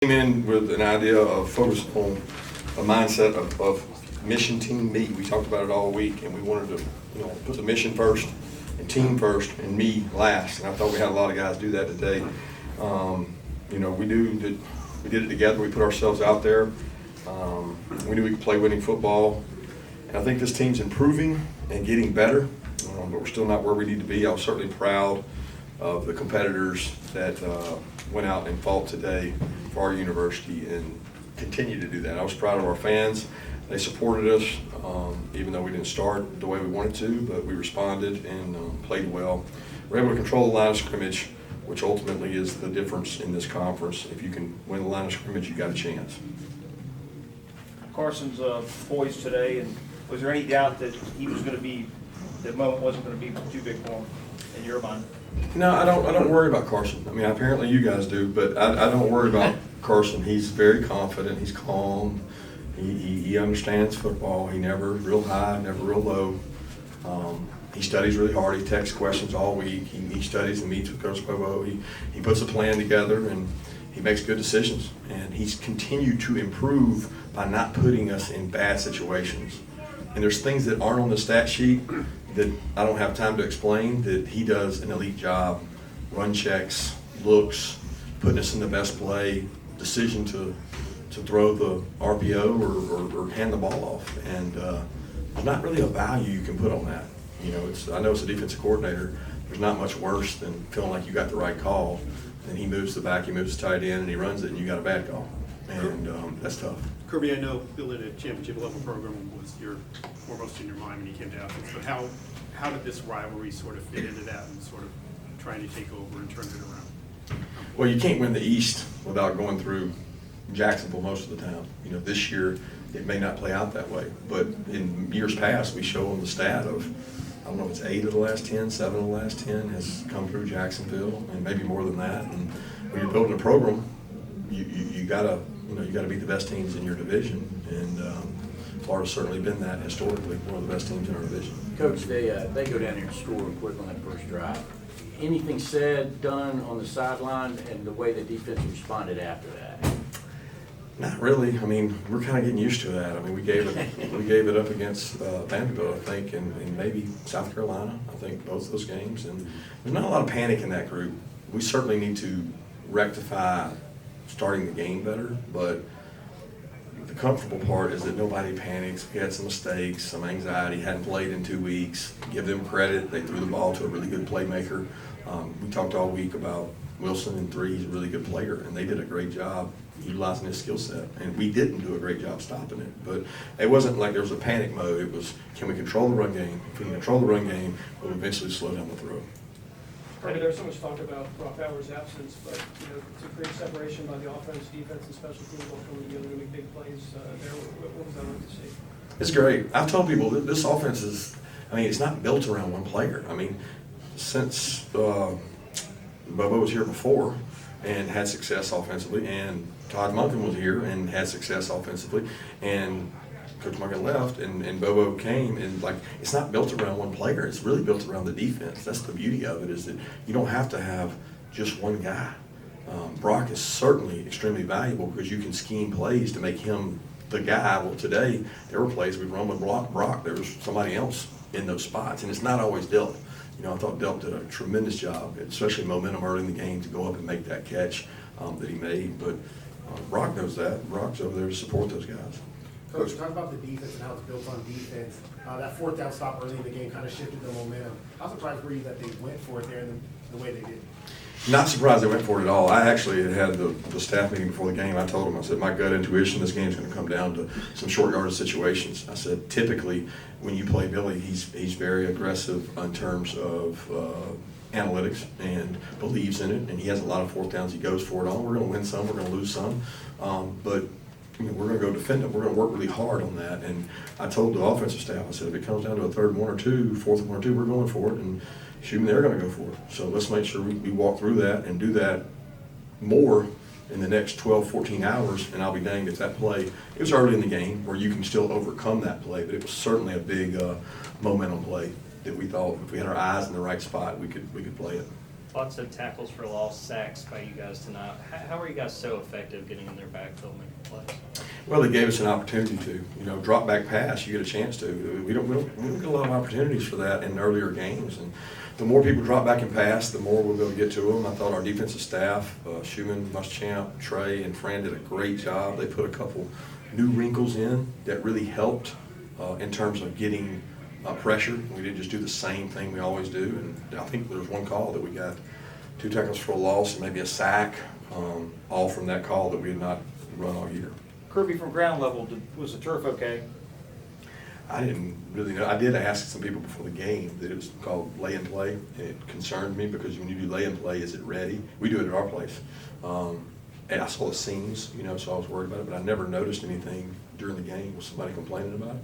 Came in with an idea of focus on a mindset of mission, team, me. We talked about it all week, and we wanted to, put the mission first and team first and me last. And I thought we had a lot of guys do that today. We did it together. We put ourselves out there. We knew we could play winning football. And I think this team's improving and getting better, but we're still not where we need to be. I was certainly proud of the competitors that went out and fought today for our university and continue to do that. I was proud of our fans. They supported us, even though we didn't start the way we wanted to, but we responded and played well. We're able to control the line of scrimmage, which ultimately is the difference in this conference. If you can win the line of scrimmage, you got a chance. Carson's poised today, and was there any doubt that he was going to be, the moment wasn't going to be too big for him in your mind? No, I don't worry about Carson. I mean, apparently you guys do, but I don't worry about Carson. He's very confident. He's calm. He understands football. He never real high, never real low. He studies really hard. He texts questions all week. He studies and meets with Coach Bobo. He puts a plan together, and he makes good decisions. And he's continued to improve by not putting us in bad situations. And there's things that aren't on the stat sheet that I don't have time to explain, that he does an elite job. Run checks, looks, putting us in the best play, decision to throw the RPO or hand the ball off. And there's not really a value you can put on that. I know it's a defensive coordinator. There's not much worse than feeling like you got the right call, and he moves the back, he moves the tight end, and he runs it, and you got a bad call. And that's tough. Kirby, I know building a championship level program was foremost in your mind when you came to Athens, but how did this rivalry sort of fit into that and sort of trying to take over and turn it around? Well, you can't win the East without going through Jacksonville most of the time. This year it may not play out that way, but in years past we show them the stat of, I don't know if it's 8 of the last 10, 7 of the last 10 has come through Jacksonville, and maybe more than that. And when you're building a program, you gotta beat the best teams in your division, and Florida's certainly been that historically, one of the best teams in our division. Coach, they go down there and score quick on that first drive. Anything said, done on the sideline, and the way the defense responded after that? Not really. I mean, we're kind of getting used to that. I mean, we gave it up against Vanderbilt, I think, and maybe South Carolina. I think both those games, and there's not a lot of panic in that group. We certainly need to rectify starting the game better, but the comfortable part is that nobody panics. We had some mistakes, some anxiety, hadn't played in 2 weeks. Give them credit. They threw the ball to a really good playmaker. We talked all week about Wilson in 3. He's a really good player, and they did a great job utilizing his skill set. And we didn't do a great job stopping it. But it wasn't like there was a panic mode. It was, can we control the run game? If we can control the run game, we'll eventually slow down the throw. There's so much talk about Brock Bowers' absence, but to create separation by the offense, defense, and special teams all coming together to make big plays there. What was that like to see? It's great. I've told people that this offense is, it's not built around one player. Since Bobo was here before and had success offensively, and Todd Monken was here and had success offensively, and Coach Monken left and Bobo came, and it's not built around one player. It's really built around the defense. That's the beauty of it, is that you don't have to have just one guy. Brock is certainly extremely valuable because you can scheme plays to make him the guy. Well, today there were plays we run with Brock. There was somebody else in those spots, and it's not always Delp. I thought Delp did a tremendous job, especially momentum early in the game, to go up and make that catch that he made. But Brock knows that. Brock's over there to support those guys. Coach, talk about the defense and how it's built on defense. That 4th down stop early in the game kind of shifted the momentum. How surprised were you that they went for it there in the way they did? Not surprised they went for it at all. I actually had the staff meeting before the game. I told them, I said, my gut intuition, this game's going to come down to some short yardage situations. I said, typically, when you play Billy, he's very aggressive in terms of analytics and believes in it, and he has a lot of 4th downs he goes for it on. We're going to win some, we're going to lose some, but we're going to go defend it. We're going to work really hard on that. And I told the offensive staff, I said, if it comes down to a 3rd 1 or 2, 4th 1 or 2, we're going for it. And shoot, they're going to go for it. So let's make sure we walk through that and do that more in the next 12, 14 hours, and I'll be danged if that play, it was early in the game where you can still overcome that play, but it was certainly a big momentum play that we thought if we had our eyes in the right spot, we could play it. Lots of tackles for loss, sacks by you guys tonight. How are you guys so effective getting in their backfield making plays? Well, they gave us an opportunity to, drop back pass, you get a chance to. We don't get a lot of opportunities for that in earlier games. And the more people drop back and pass, the more we'll be able to get to them. I thought our defensive staff, Schumann, Muschamp, Trey, and Fran did a great job. They put a couple new wrinkles in that really helped in terms of getting pressure. We didn't just do the same thing we always do. And I think there was one call that we got 2 tackles for a loss and maybe a sack, all from that call that we had not run all year. Kirby, from ground level, was the turf okay? I didn't really know. I did ask some people before the game that it was called lay and play. It concerned me because when you do lay and play, is it ready? We do it at our place. And I saw the seams, so I was worried about it, but I never noticed anything during the game. Was somebody complaining about it?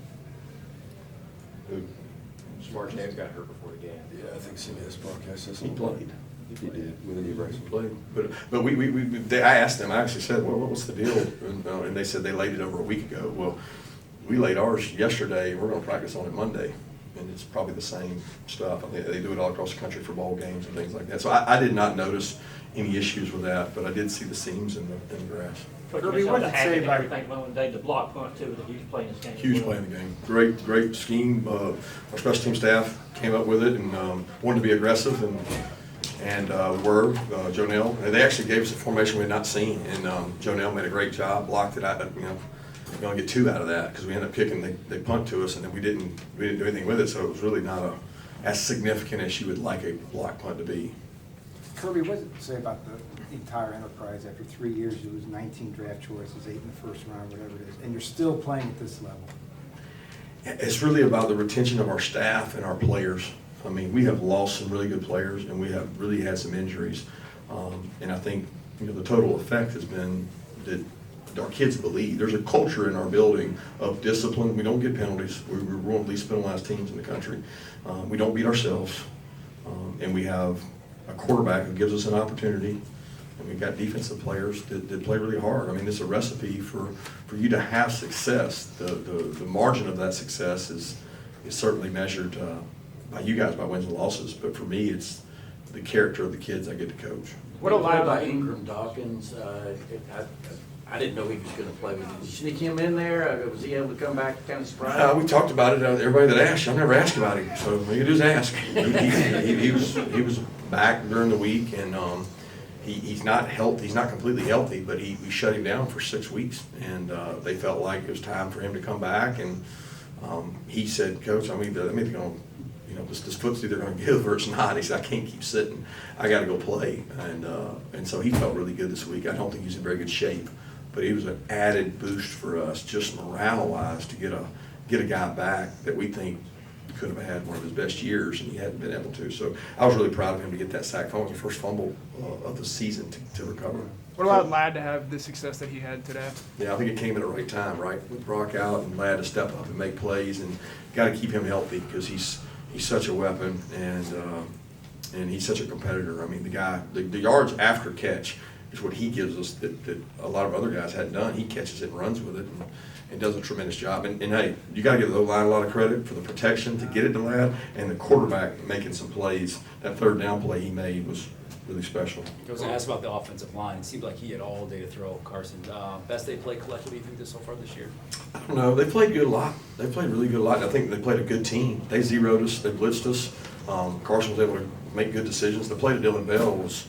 Who? Smart James got hurt before the game. Yeah, I think CBS broadcast says He played. He did with a knee brace. Played. But I asked them, I actually said, well, what's the deal? And they said they laid it over a week ago. Well, we laid ours yesterday, and we're going to practice on it Monday. And it's probably the same stuff. I think they do it all across the country for bowl games and things like that. So I did not notice any issues with that, but I did see the seams in the grass. Kirby, what did it say about everything when they did the block punt too? Was a huge play in this game. Huge play in the game. Great scheme. Our special team staff came up with it and wanted to be aggressive and were. Jonell, they actually gave us a formation we had not seen, and Jonell made a great job, blocked it out. We only get 2 out of that because we ended up kicking. They punt to us, and then we didn't do anything with it. So it was really not as significant as you would like a block punt to be. Kirby, what does it say about the entire enterprise? After 3 years, you lose 19 draft choices, 8 in the first round, whatever it is, and you're still playing at this level? It's really about the retention of our staff and our players. I mean, we have lost some really good players, and we have really had some injuries. And I think the total effect has been that our kids believe. There's a culture in our building of discipline. We don't get penalties. We're one of the least penalized teams in the country. We don't beat ourselves. And we have a quarterback who gives us an opportunity. And we've got defensive players that play really hard. I mean, it's a recipe for you to have success. The margin of that success is certainly measured by you guys by wins and losses. But for me, it's the character of the kids I get to coach. What about Ingram Dawkins? I didn't know he was going to play. Did you sneak him in there? Was he able to come back kind of surprised? We talked about it. Everybody that asked, I never asked about him. So all you do is ask. He was back during the week, and he's not healthy. He's not completely healthy, but we shut him down for 6 weeks, and they felt like it was time for him to come back. And he said, "Coach, I mean, they're going to, this foot's either going to give or it's not." He said, "I can't keep sitting. I got to go play." And so he felt really good this week. I don't think he's in very good shape, but he was an added boost for us, just morale-wise, to get a guy back that we think could have had one of his best years, and he hadn't been able to. So I was really proud of him to get that sack fumble, the first fumble of the season to recover. What allowed Ladd to have the success that he had today? Yeah, I think it came at the right time, right? With Brock out and Ladd to step up and make plays, and got to keep him healthy because he's such a weapon, and he's such a competitor. I mean, the yards after catch is what he gives us that a lot of other guys hadn't done. He catches it and runs with it and does a tremendous job. And hey, you got to give the O-line a lot of credit for the protection to get it to Ladd, and the quarterback making some plays. That third down play he made was really special. I was going to ask about the offensive line. It seemed like he had all day to throw. Carson, best they played collectively through this so far this year? I don't know. They played good a lot. They played really good a lot. I think they played a good team. They zeroed us. They blitzed us. Carson was able to make good decisions. The play to Dylan Bell was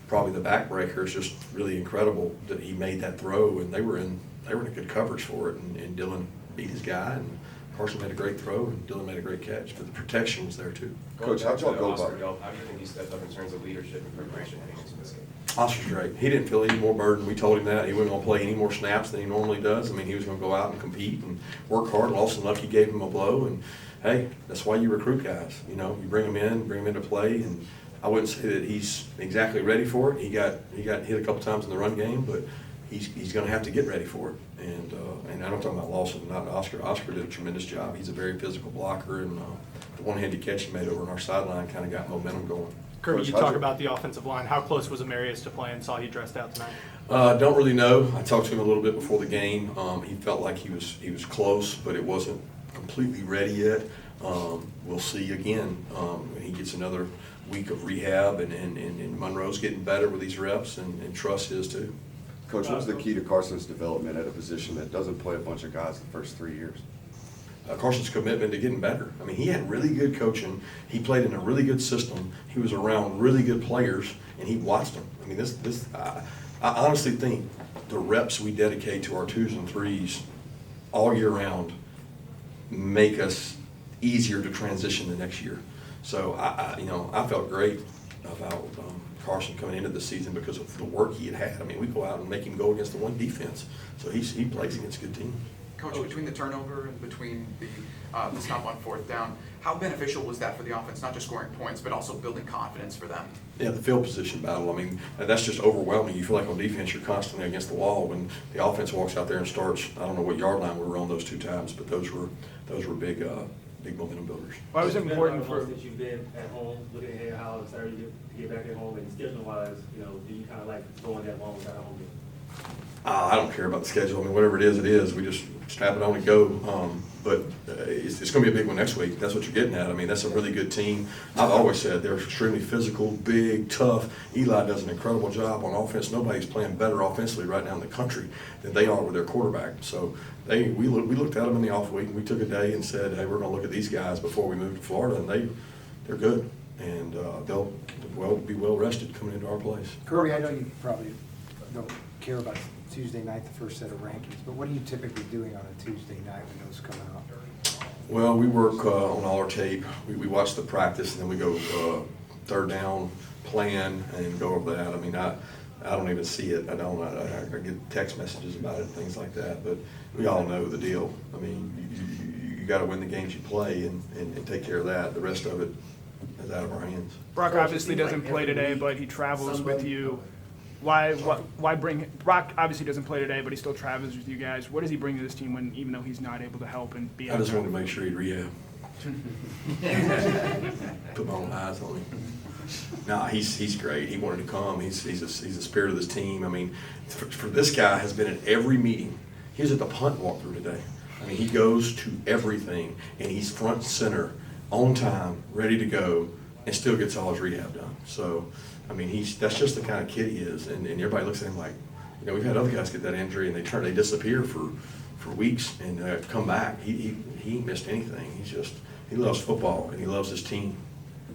probably the backbreaker. It's just really incredible that he made that throw, and they were in a good coverage for it, and Dylan beat his guy, and Carson made a great throw, and Dylan made a great catch. But the protection was there too. Coach, how'd y'all go about it? How do you think he stepped up in terms of leadership and preparation heading into this game? Oscar's great. He didn't feel any more burden. We told him that. He wasn't going to play any more snaps than he normally does. I mean, he was going to go out and compete and work hard. Lawson Lucky gave him a blow, and hey, that's why you recruit guys. You bring them into play, and I wouldn't say that he's exactly ready for it. He got hit a couple times in the run game, but he's going to have to get ready for it. And I'm talking about Lawson, not Oscar. Oscar did a tremendous job. He's a very physical blocker, and the one-handed catch he made over on our sideline kind of got momentum going. Kirby, you talk about the offensive line. How close was Amarius to playing? Saw he dressed out tonight. Don't really know. I talked to him a little bit before the game. He felt like he was close, but it wasn't completely ready yet. We'll see again when he gets another week of rehab, and Monroe's getting better with these reps, and Truss is too. Coach, what's the key to Carson's development at a position that doesn't play a bunch of guys the first 3 years? Carson's commitment to getting better. I mean, he had really good coaching. He played in a really good system. He was around really good players, and he watched them. I mean, I honestly think the reps we dedicate to our 2s and 3s all year round make us easier to transition the next year. So I felt great about Carson coming into the season because of the work he had. I mean, we go out and make him go against the one defense. So he plays against good teams. Coach, between the turnover and between the stop on 4th down, how beneficial was that for the offense, not just scoring points, but also building confidence for them? Yeah, the field position battle, I mean, that's just overwhelming. You feel like on defense you're constantly against the wall. When the offense walks out there and starts, I don't know what yard line we were on those 2 times, but those were big momentum builders. Why was it important for? Since you've been at home, looking ahead how it's Saturday to get back at home, and scheduling-wise, do you kind of like going that long without home game? I don't care about the schedule. I mean, whatever it is. We just strap it on and go. But it's going to be a big one next week. That's what you're getting at. I mean, that's a really good team. I've always said they're extremely physical, big, tough. Eli does an incredible job on offense. Nobody's playing better offensively right now in the country than they are with their quarterback. So we looked at them in the off week. We took a day and said, hey, we're going to look at these guys before we move to Florida, and they're good. And they'll be well rested coming into our place. Kirby, I know you probably don't care about Tuesday night, the first set of rankings, but what are you typically doing on a Tuesday night when those come out? Well, we work on all our tape. We watch the practice, and then we go 3rd down, plan, and go over that. I mean, I don't even see it. I get text messages about it and things like that, but we all know the deal. I mean, you got to win the games you play and take care of that. The rest of it is out of our hands. Brock obviously doesn't play today, but he travels with you. Why bring Brock? Obviously doesn't play today, but he still travels with you guys. What does he bring to this team even though he's not able to help and be? I just wanted to make sure he'd rehab. Put my own eyes on him. No, he's great. He wanted to come. He's the spirit of this team. I mean, for this guy has been at every meeting. He was at the punt walkthrough today. I mean, he goes to everything, and he's front and center, on time, ready to go, and still gets all his rehab done. So, I mean, that's just the kind of kid he is, and everybody looks at him like, we've had other guys get that injury, and they disappear for weeks and come back. He ain't missed anything. He loves football, and he loves his team.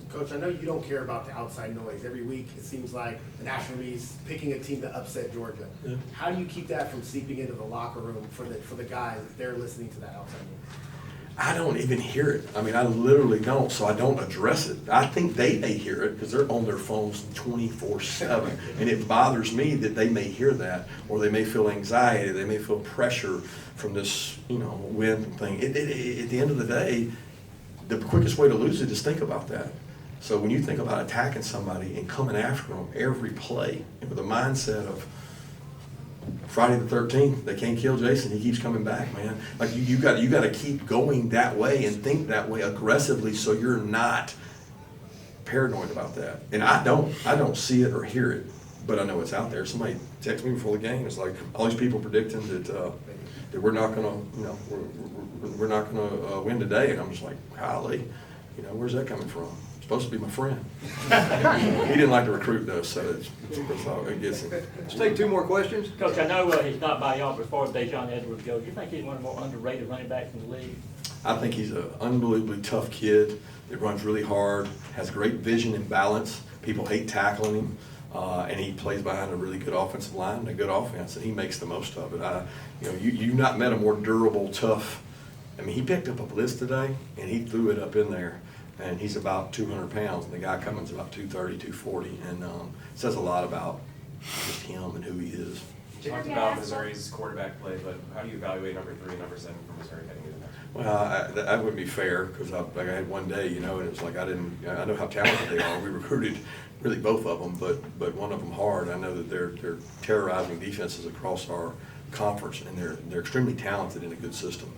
Coach, I know you don't care about the outside noise. Every week, it seems like the national media is picking a team to upset Georgia. Yeah. How do you keep that from seeping into the locker room for the guys if they're listening to that outside noise? I don't even hear it. I mean, I literally don't, so I don't address it. I think they may hear it because they're on their phones 24/7, and it bothers me that they may hear that, or they may feel anxiety, they may feel pressure from this, win thing. At the end of the day, the quickest way to lose it is think about that. So when you think about attacking somebody and coming after them every play with a mindset of Friday the 13th, they can't kill Jason. He keeps coming back, man. Like you got to keep going that way and think that way aggressively, so you're not paranoid about that. And I don't see it or hear it, but I know it's out there. Somebody texted me before the game. It's like all these people predicting that we're not gonna, we're not gonna win today, and I'm just like, golly, where's that coming from? Supposed to be my friend. He didn't like to recruit though, so that's all it gets him. Let's take 2 more questions. Coach, I know he's not by y'all, but as far as Dejon Edwards goes, do you think he's one of the more underrated running backs in the league? I think he's an unbelievably tough kid that runs really hard, has great vision and balance. People hate tackling him, and he plays behind a really good offensive line and a good offense, and he makes the most of it. You've not met a more durable, tough. I mean, he picked up a blitz today, and he threw it up in there. And he's about 200 pounds, and the guy Cummins is about 230, 240, and says a lot about just him and who he is. You talked about Missouri's quarterback play, but how do you evaluate number 3 and number 7 for Missouri heading into next week? Well, that wouldn't be fair because I had one day, and it was like I know how talented they are. We recruited really both of them, but one of them hard. I know that they're terrorizing defenses across our conference, and they're extremely talented in a good system.